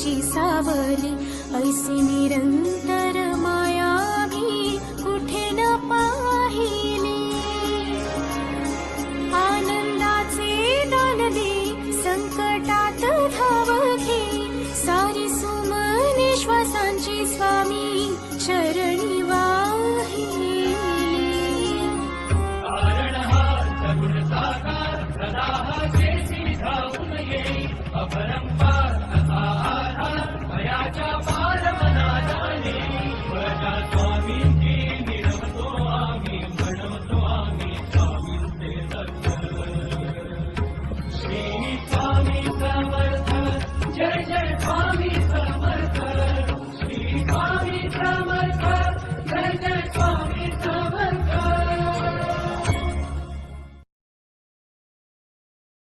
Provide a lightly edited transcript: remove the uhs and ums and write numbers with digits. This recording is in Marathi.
तुझी सावली, ऐसी निरंतर माया भी कुठे न पाहिली। आनंदाचे दान दे, संकटात धाव घे, सारी सुमने श्वासांची स्वामी चरणी वाहिली। सगुण साकार सदा जेसी धावून ये, अपरंपार